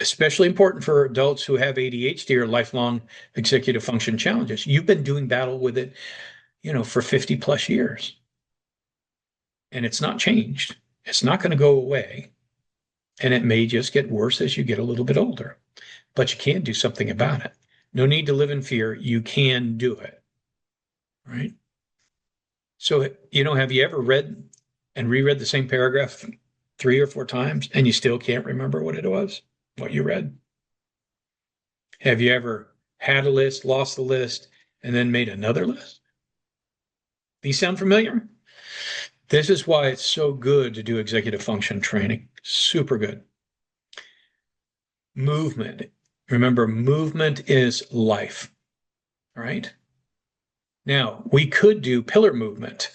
Especially important for adults who have ADHD or lifelong executive function challenges. You've been doing battle with it, for 50 plus years. And it's not changed. It's not going to go away. And it may just get worse as you get a little bit older. But you can do something about it. No need to live in fear. You can do it. Right? So, have you ever read and reread the same paragraph 3 or 4 times and you still can't remember what it was, what you read? Have you ever had a list, lost the list, and then made another list? These sound familiar? This is why it's so good to do executive function training. Super good. Movement. Remember, movement is life. All right. Now, we could do pillar movement,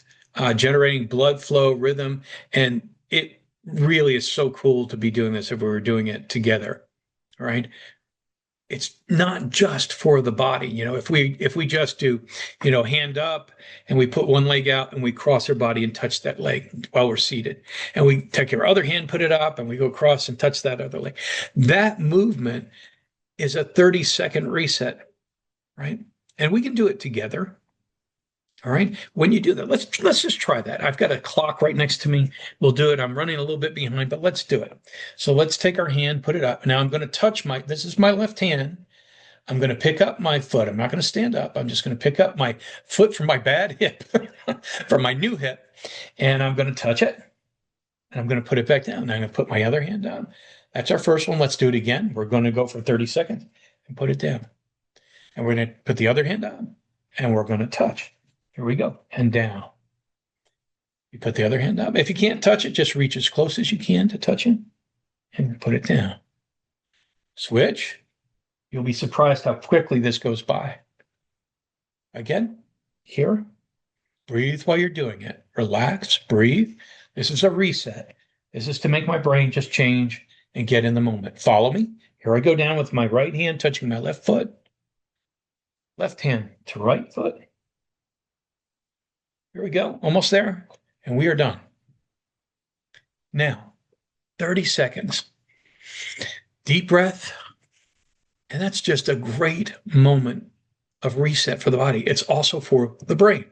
generating blood flow, rhythm, and it really is so cool to be doing this if we were doing it together. All right. It's not just for the body. If we just do, hand up and we put one leg out and we cross our body and touch that leg while we're seated, and we take our other hand, put it up, and we go across and touch that other leg. That movement is a 30-second reset, right? And we can do it together. All right. When you do that, let's just try that. I've got a clock right next to me. We'll do it. I'm running a little bit behind, but let's do it. So let's take our hand, put it up. Now I'm going to touch this is my left hand. I'm going to pick up my foot. I'm not going to stand up. I'm just going to pick up my foot from my bad hip, from my new hip, and I'm going to touch it. And I'm going to put it back down. And I'm going to put my other hand down. That's our first one. Let's do it again. We're going to go for 30 seconds and put it down. And we're going to put the other hand on, and we're going to touch. Here we go. And down. You put the other hand up. If you can't touch it, just reach as close as you can to touch it and put it down. Switch. You'll be surprised how quickly this goes by. Again, here. Breathe while you're doing it. Relax, breathe. This is a reset. This is to make my brain just change and get in the moment. Follow me. Here I go down with my right hand touching my left foot. Left hand to right foot. Here we go. Almost there. And we are done. Now, 30 seconds. Deep breath. And that's just a great moment of reset for the body. It's also for the brain.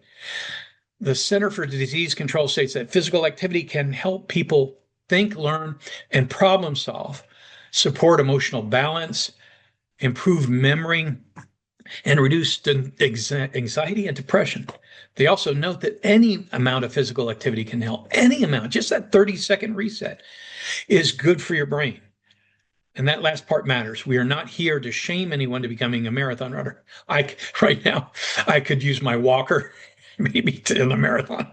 The Center for Disease Control states that physical activity can help people think, learn, and problem solve, support emotional balance, improve memory, and reduce anxiety and depression. They also note that any amount of physical activity can help. Any amount, just that 30-second reset is good for your brain. And that last part matters. We are not here to shame anyone to becoming a marathon runner. Right now, I could use my walker maybe to in the marathon.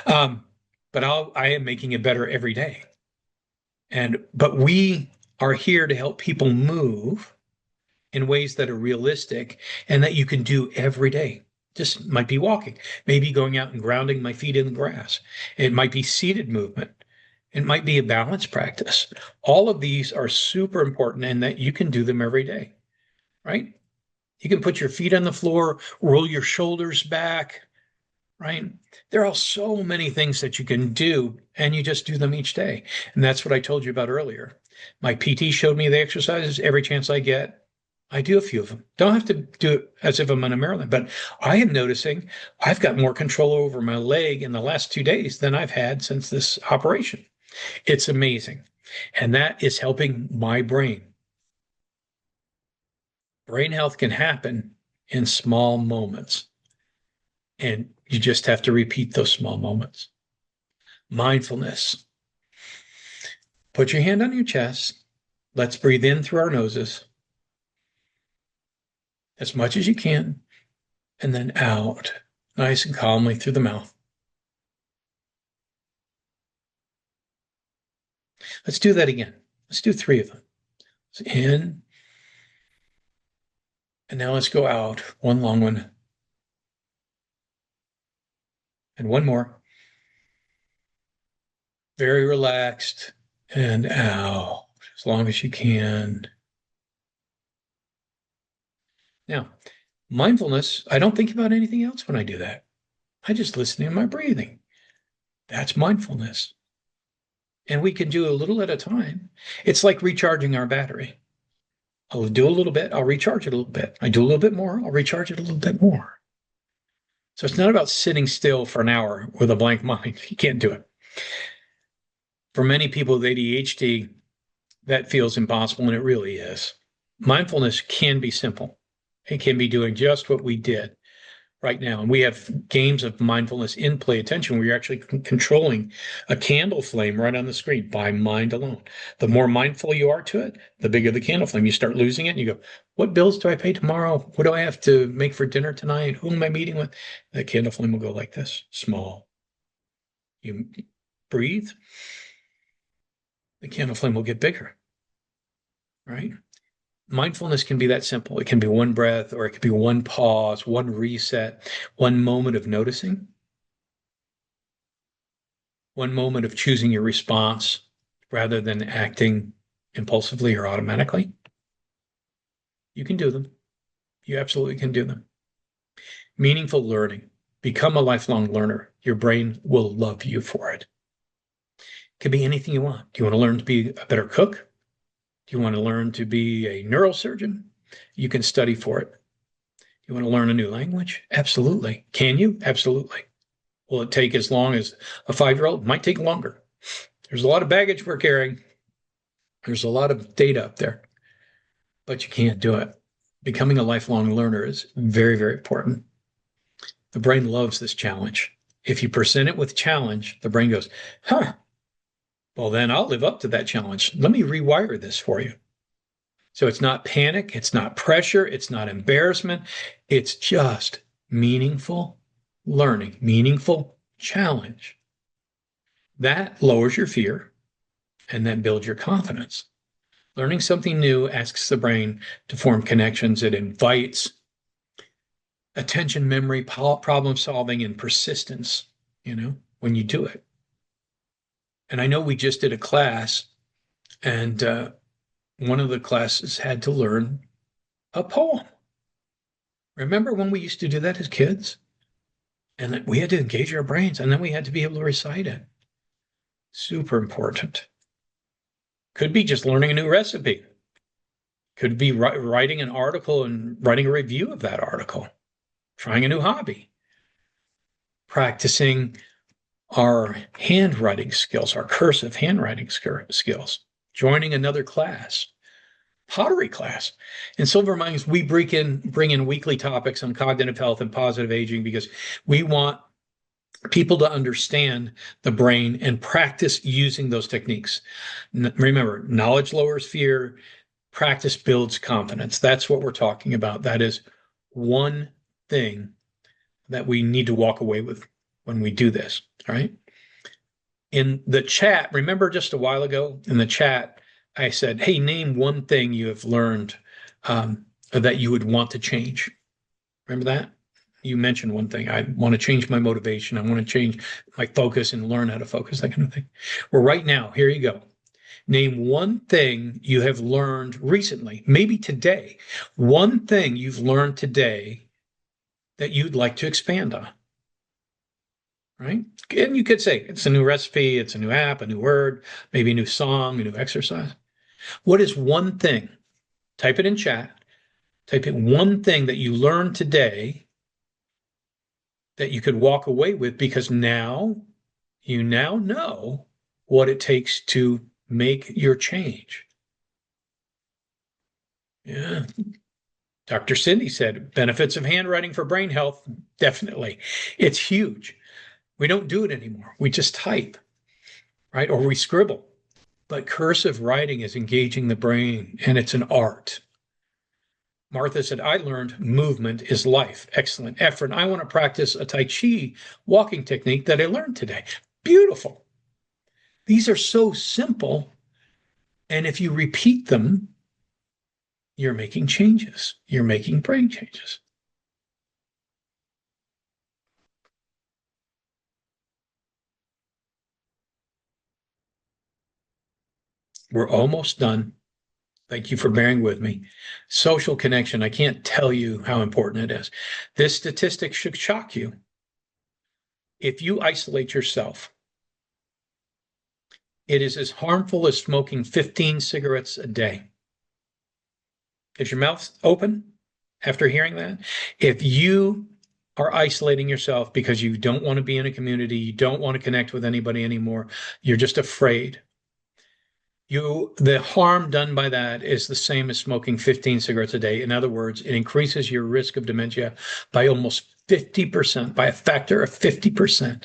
But I am making it better every day. But we are here to help people move in ways that are realistic and that you can do every day. Just might be walking, maybe going out and grounding my feet in the grass. It might be seated movement. It might be a balance practice. All of these are super important and that you can do them every day, right? You can put your feet on the floor, roll your shoulders back, right? There are so many things that you can do and you just do them each day. And that's what I told you about earlier. My PT showed me the exercises every chance I get. I do a few of them. Don't have to do it as if I'm on a marathon, but I am noticing I've got more control over my leg in the last 2 days than I've had since this operation. It's amazing. And that is helping my brain. Brain health can happen in small moments. And you just have to repeat those small moments. Mindfulness. Put your hand on your chest. Let's breathe in through our noses as much as you can, and then out nice and calmly through the mouth. Let's do that again. Let's do 3 of them. So in, and now let's go out. One long one. And one more. Very relaxed and out as long as you can. Now, mindfulness, I don't think about anything else when I do that. I just listen to my breathing. That's mindfulness. And we can do a little at a time. It's like recharging our battery. I'll do a little bit, I'll recharge it a little bit. I do a little bit more, I'll recharge it a little bit more. So it's not about sitting still for an hour with a blank mind. You can't do it. For many people with ADHD, that feels impossible, and it really is. Mindfulness can be simple. It can be doing just what we did right now. And we have games of mindfulness in Play Attention where you're actually controlling a candle flame right on the screen by mind alone. The more mindful you are to it, the bigger the candle flame. You start losing it and you go, what bills do I pay tomorrow? What do I have to make for dinner tonight? Who am I meeting with? The candle flame will go like this, small. You breathe, the candle flame will get bigger, right? Mindfulness can be that simple. It can be one breath, or it could be one pause, one reset, one moment of noticing, one moment of choosing your response rather than acting impulsively or automatically. You can do them. You absolutely can do them. Meaningful learning. Become a lifelong learner. Your brain will love you for it. It could be anything you want. Do you want to learn to be a better cook? Do you want to learn to be a neurosurgeon? You can study for it. You want to learn a new language? Absolutely. Can you? Absolutely. Will it take as long as a 5-year-old? It might take longer. There's a lot of baggage we're carrying. There's a lot of data up there, but you can't do it. Becoming a lifelong learner is very, very important. The brain loves this challenge. If you present it with challenge, the brain goes, huh, well, then I'll live up to that challenge. Let me rewire this for you. So it's not panic, it's not pressure, it's not embarrassment. It's just meaningful learning, meaningful challenge. That lowers your fear and then builds your confidence. Learning something new asks the brain to form connections. It invites attention, memory, problem solving, and persistence, when you do it. And I know we just did a class, and one of the classes had to learn a poem. Remember when we used to do that as kids? And we had to engage our brains, and then we had to be able to recite it. Super important. Could be just learning a new recipe. Could be writing an article and writing a review of that article. Trying a new hobby. Practicing our handwriting skills, our cursive handwriting skills. Joining another class. Pottery class. In Silver Minds, we bring in weekly topics on cognitive health and positive aging because we want people to understand the brain and practice using those techniques. Remember, knowledge lowers fear, practice builds confidence. That's what we're talking about. That is one thing that we need to walk away with when we do this, all right? In the chat, remember just a while ago in the chat, I said, hey, name one thing you have learned that you would want to change. Remember that? You mentioned one thing. I want to change my motivation. I want to change my focus and learn how to focus, that kind of thing. Well, right now, here you go. Name one thing you have learned recently, maybe today. One thing you've learned today that you'd like to expand on. Right? And you could say it's a new recipe, it's a new app, a new word, maybe a new song, a new exercise. What is one thing? Type it in chat. Type in one thing that you learned today that you could walk away with because now you know what it takes to make your change. Yeah. Dr. Cindy said, benefits of handwriting for brain health. Definitely. It's huge. We don't do it anymore. We just type, right? Or we scribble. But cursive writing is engaging the brain, and it's an art. Martha said, I learned movement is life. Excellent. Efren, I want to practice a Tai Chi walking technique that I learned today. Beautiful. These are so simple. And if you repeat them, you're making changes. You're making brain changes. We're almost done. Thank you for bearing with me. Social connection. I can't tell you how important it is. This statistic should shock you. If you isolate yourself, it is as harmful as smoking 15 cigarettes a day. Is your mouth open after hearing that? If you are isolating yourself because you don't want to be in a community, you don't want to connect with anybody anymore, you're just afraid. The harm done by that is the same as smoking 15 cigarettes a day. In other words, it increases your risk of dementia by almost 50%, by a factor of 50%.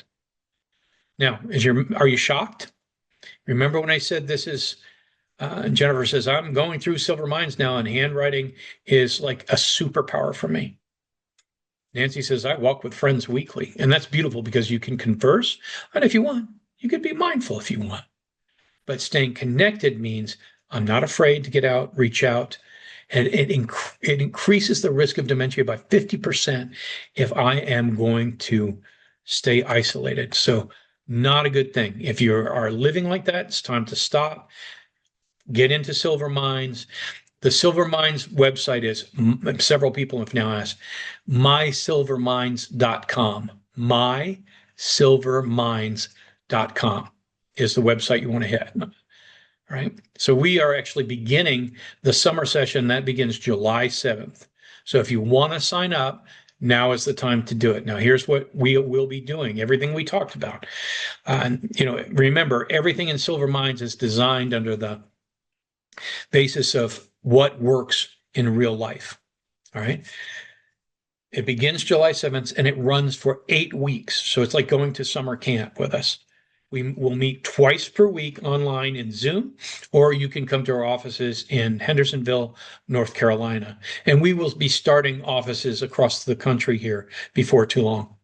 Now, are you shocked? Remember when I said this is, Jennifer says, I'm going through Silver Mines now, and handwriting is like a superpower for me. Nancy says, I walk with friends weekly. And that's beautiful because you can converse. And if you want, you could be mindful if you want. But staying connected means I'm not afraid to get out, reach out, and it increases the risk of dementia by 50% if I am going to stay isolated. So not a good thing. If you are living like that, it's time to stop, get into Silver Mines. The Silver Mines website is, several people have now asked, mysilvermines.com. mysilvermines.com is the website you want to hit. All right. So we are actually beginning the summer session that begins July 7th. So if you want to sign up, now is the time to do it. Now, here's what we will be doing, everything we talked about. Remember, everything in Silver Mines is designed under the basis of what works in real life. All right. It begins July 7th and it runs for 8 weeks. So it's like going to summer camp with us. We will meet twice per week online in Zoom, or you can come to our offices in Hendersonville, North Carolina. And we will be starting offices across the country here before too long.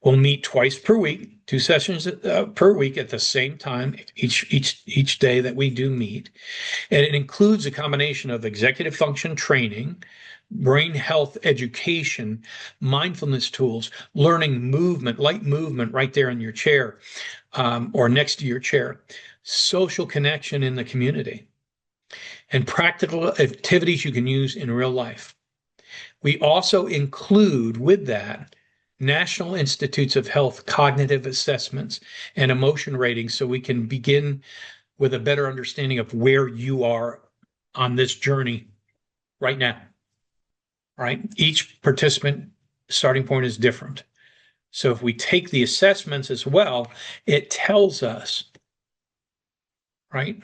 We'll meet twice per week, 2 sessions per week at the same time, each day that we do meet. And it includes a combination of executive function training, brain health education, mindfulness tools, learning movement, light movement right there in your chair or next to your chair, social connection in the community, and practical activities you can use in real life. We also include with that National Institutes of Health cognitive assessments and emotion ratings so we can begin with a better understanding of where you are on this journey right now. Right? Each participant starting point is different. So if we take the assessments as well, it tells us, right?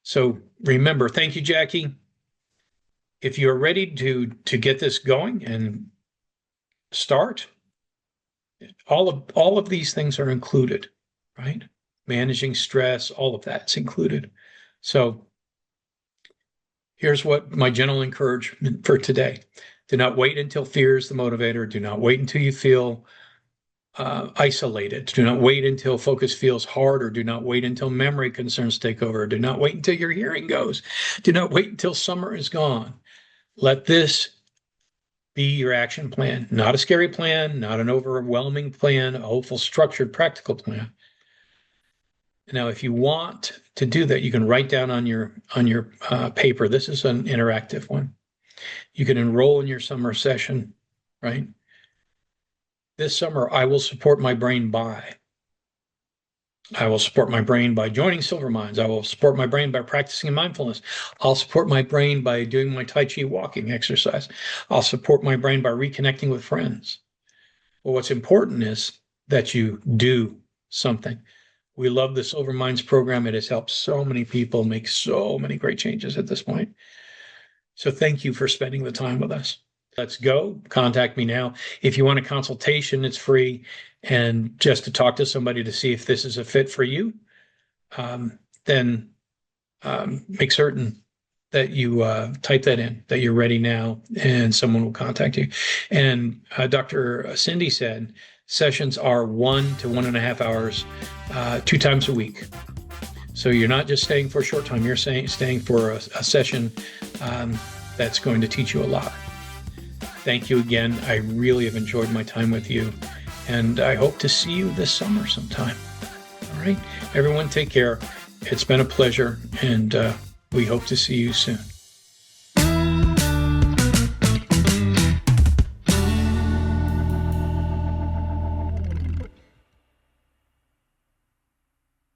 So remember, thank you, Jackie. If you're ready to get this going and start, all of these things are included, right? Managing stress, all of that's included. So here's what my gentle encouragement for today. Do not wait until fear is the motivator. Do not wait until you feel isolated. Do not wait until focus feels hard, or do not wait until memory concerns take over. Do not wait until your hearing goes. Do not wait until summer is gone. Let this be your action plan, not a scary plan, not an overwhelming plan, a hopeful, structured, practical plan. Now, if you want to do that, you can write down on your paper. This is an interactive one. You can enroll in your summer session, right? This summer, I will support my brain by. I will support my brain by joining Silver Mines. I will support my brain by practicing mindfulness. I'll support my brain by doing my Tai Chi walking exercise. I'll support my brain by reconnecting with friends. Well, what's important is that you do something. We love the Silver Mines program. It has helped so many people make so many great changes at this point. So thank you for spending the time with us. Let's go. Contact me now. If you want a consultation, it's free. And just to talk to somebody to see if this is a fit for you, then make certain that you type that in, that you're ready now, and someone will contact you. And Dr. Cindy said sessions are 1 to 1.5 hours, 2 times a week. So you're not just staying for a short time, you're staying for a session that's going to teach you a lot. Thank you again. I really have enjoyed my time with you, and I hope to see you this summer sometime. All right, everyone, take care. It's been a pleasure, and we hope to see you soon.